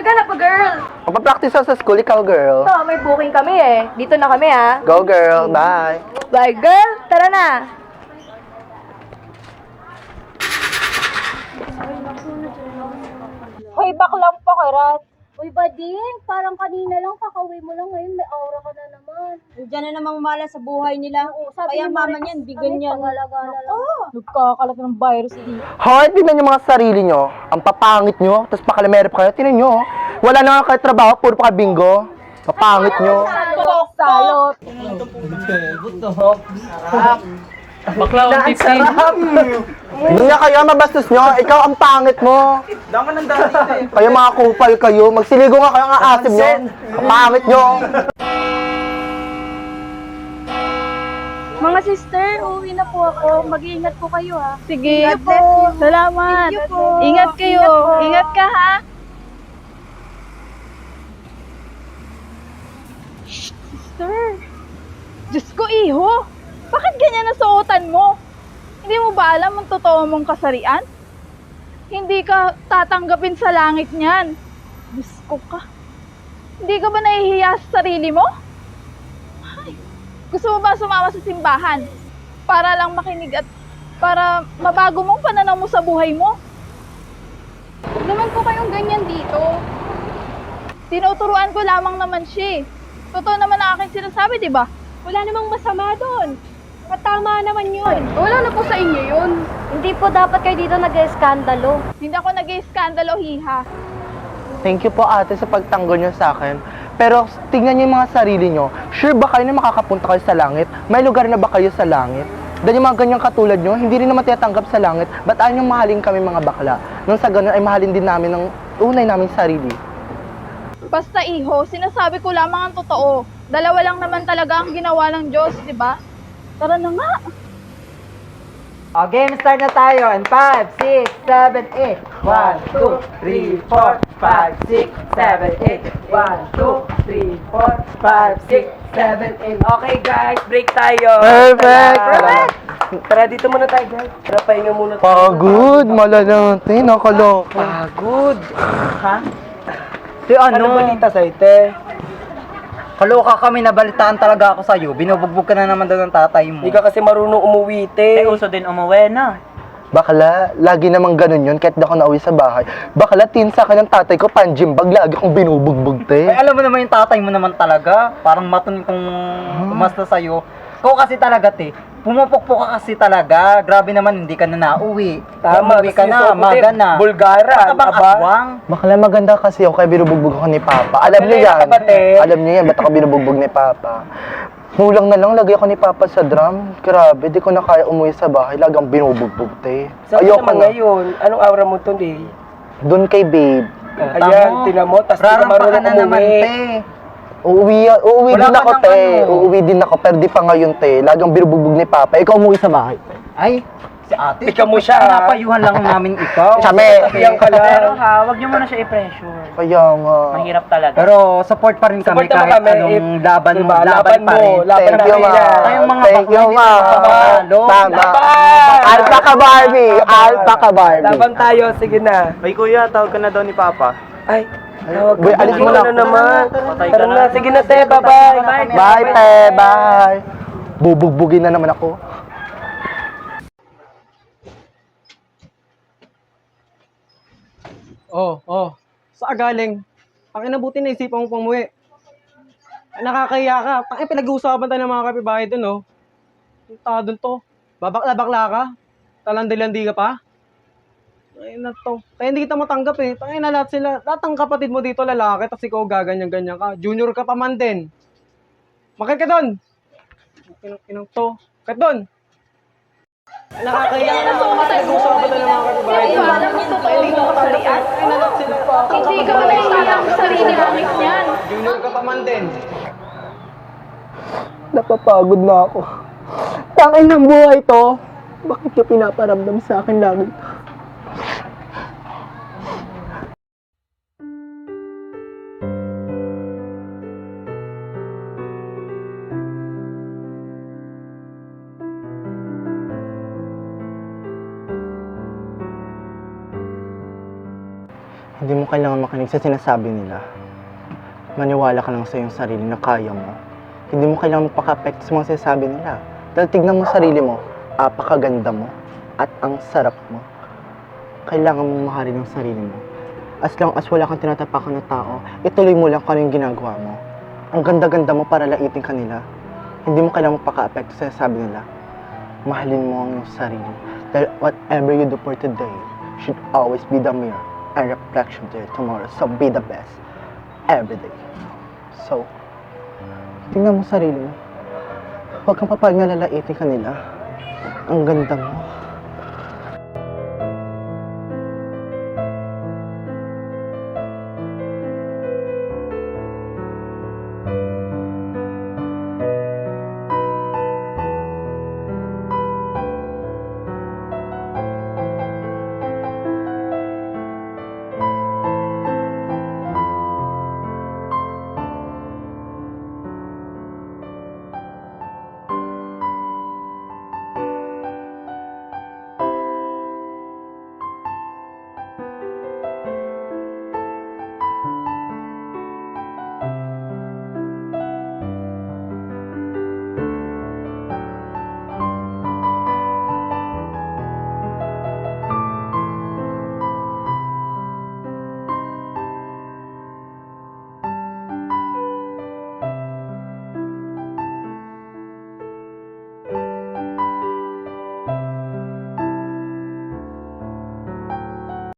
naghanap pa, girl. Magpa-practice ako sa school, ikaw, girl. Ito, may booking kami eh. Dito na kami ah. Go, girl. Bye. Bye, girl. Tara na. Hoy, baklang pa, Karat. Uy, Bading, parang kanina lang, kakauwi mo lang ngayon, may aura ka na naman. Diyan na namang mala sa buhay nila. Sabi Kaya ni mama Maris, niyan, di ganyan. Pangalaga na lang. Nagkakalat ng virus dito. Hoy, tingnan nyo mga sarili nyo. Ang papangit nyo, tapos pakalamerip kayo. Tingnan nyo. Wala na nga kayo trabaho, puro pa bingo. Papangit nyo. Salot. Bakla on 15. Hindi nga kayo, mabastos nyo. Ikaw ang pangit mo. Daman ng dati eh. Kayo mga kupal kayo. Magsiligo nga kayo ang asim nyo. Papangit nyo. Mga sister, uuwi na po ako. Mag-iingat po kayo ha. Sige. God bless you. Salamat. Thank you po. Ingat kayo. Ingat ka ha. Sister. Diyos ko, iho. Bakit ganyan ang suotan mo? Hindi mo ba alam ang totoo mong kasarian? Hindi ka tatanggapin sa langit niyan. Diyos ko ka. Hindi ka ba nahihiya sa sarili mo? Ay, gusto mo ba sumama sa simbahan? Para lang makinig at para mabago mong pananaw mo sa buhay mo? Huwag naman po kayong ganyan dito. Tinuturuan ko lamang naman siya. Totoo naman ang aking sinasabi, di ba? Wala namang masama doon. Patama naman yun. Wala na po sa inyo yun. Hindi po dapat kayo dito nag-eskandalo. Hindi ako nag-iskandalo, hiha. Thank you po ate sa pagtanggol nyo sa akin. Pero tingnan nyo yung mga sarili nyo. Sure ba kayo na makakapunta kayo sa langit? May lugar na ba kayo sa langit? Dahil yung mga ganyang katulad nyo, hindi rin naman tinatanggap sa langit. Ba't ayaw nyo mahalin kami mga bakla? Nang sa ganun ay mahalin din namin ng tunay naming sarili. Basta iho, sinasabi ko lamang ang totoo. Dalawa lang naman talaga ang ginawa ng Diyos, di ba? Tara na nga. O, game start na tayo. And 5, 6, 7, 8. 1, 2, 3, 4, 5, 6, 7, 8. 1, 2, 3, 4, 5, 6, 7, 8. Okay guys, break tayo. Perfect! Tara dito muna tayo guys. Tara pahinga muna tayo. Pagod, malalante, nakaloka. Pagod. Ha? Ano balita sa ite? Kaloka kami, nabalitaan talaga ako sa'yo. Binubugbog ka na naman daw ng tatay mo. Hindi ka kasi marunong umuwi te. uso din umuwi na. Bakla, lagi namang ganun yun kahit di ako nauwi sa bahay. Bakla, tinsa ka ng tatay ko, panjimbag, lagi akong binubugbog, te. Ay, alam mo naman yung tatay mo naman talaga. Parang maton kong umasta sa'yo. Ikaw kasi talaga, te. Pumupukpok ka kasi talaga. Grabe naman, hindi ka na nauwi. Tama, Umuwi ka na, kasi maga na. Bulgara, Baka bang aba? aswang? Bakla, maganda kasi ako kaya binubugbog ako ni Papa. Alam niyo Magaling yan. ka ba, te? Alam niyo yan, ba't ako binubugbog ni Papa? Kulang na lang, lagay ako ni Papa sa drum. Grabe, di ko na kaya umuwi sa bahay. Lagang binubugbog, te. Saan ka Ayoko naman na. ngayon? Anong aura mo today? Doon kay babe. Ayan, tinan mo, tas di ka Rarampa ka marunong na naman, umuwi. te. Uuwi Wala din ka ako, ng te. ano. Uuwi din ako, pero di pa ngayon, te. Lagang binubugbog ni Papa. Ikaw umuwi sa bahay, te. Ay, si ate. Ikaw mo siya, ha? Pinapayuhan lang namin ikaw. Chame. Ayan ka lang. Pero ha, wag niyo muna siya i-pressure. Kaya nga. Mahirap talaga. Pero support pa rin kami Support naman kahit kami, anong laban diba? laban Laban pa mo, rin. laban Thank you, namin ma. yan. Tayong mga Thank bakla, you, hindi ma. tayo papalo. Tama. Laban! Alpha ka, Barbie. Alpha ka, Barbie. Laban tayo, sige na. Ay kuya, tawag ka na daw ni Papa. Ay, tawag Boy, alis mo na. na naman. Patay ka Tara na. na, sige na te, bye-bye. Bye, te. Bye. Bubugbugin na naman ako. Saan galing? Ang inabuti na isipan mo pang muwi. Ay, nakakahiya ka. Ang pinag-uusapan tayo ng mga kapitbahay dun, oh. Punta dun to. Babakla-bakla ka. Talandilandi ka pa. Ay, na to. Kaya hindi kita matanggap eh. Tangin na lahat sila. Lahat ng kapatid mo dito lalaki, tapos ikaw gaganyan-ganyan ka. Junior ka pa man din. Makit ka dun. Inang to. Kat dun. Ay, nakakahiya ka. Pinag-uusapan tayo ng mga kapitbahay dun. Kaya hindi kita matanggap eh. Tangin na lahat sila. Hindi ka ba nahihiya sa sarili namin yan? Junior ka pa man din. Napapagod na ako. Tangin ng buhay to. Bakit yung pinaparamdam sa akin lagi? Hindi mo kailangan makinig sa sinasabi nila. Maniwala ka lang sa iyong sarili na kaya mo. Hindi mo kailangan magpaka-apekto sa mga sinasabi nila. Dahil tignan mo sarili mo, apakaganda mo, at ang sarap mo. Kailangan mong mahalin ang sarili mo. As long as wala kang tinatapakan na tao, ituloy mo lang kung ano yung ginagawa mo. Ang ganda-ganda mo para laitin kanila. Hindi mo kailangan magpaka-apekto sa sinasabi nila. Mahalin mo ang iyong sarili. Dahil whatever you do for today should always be the mirror and reflection to your tomorrow. So be the best every day. So, tingnan mo sarili mo. Huwag kang papayag na lalaitin kanila. Ang ganda mo.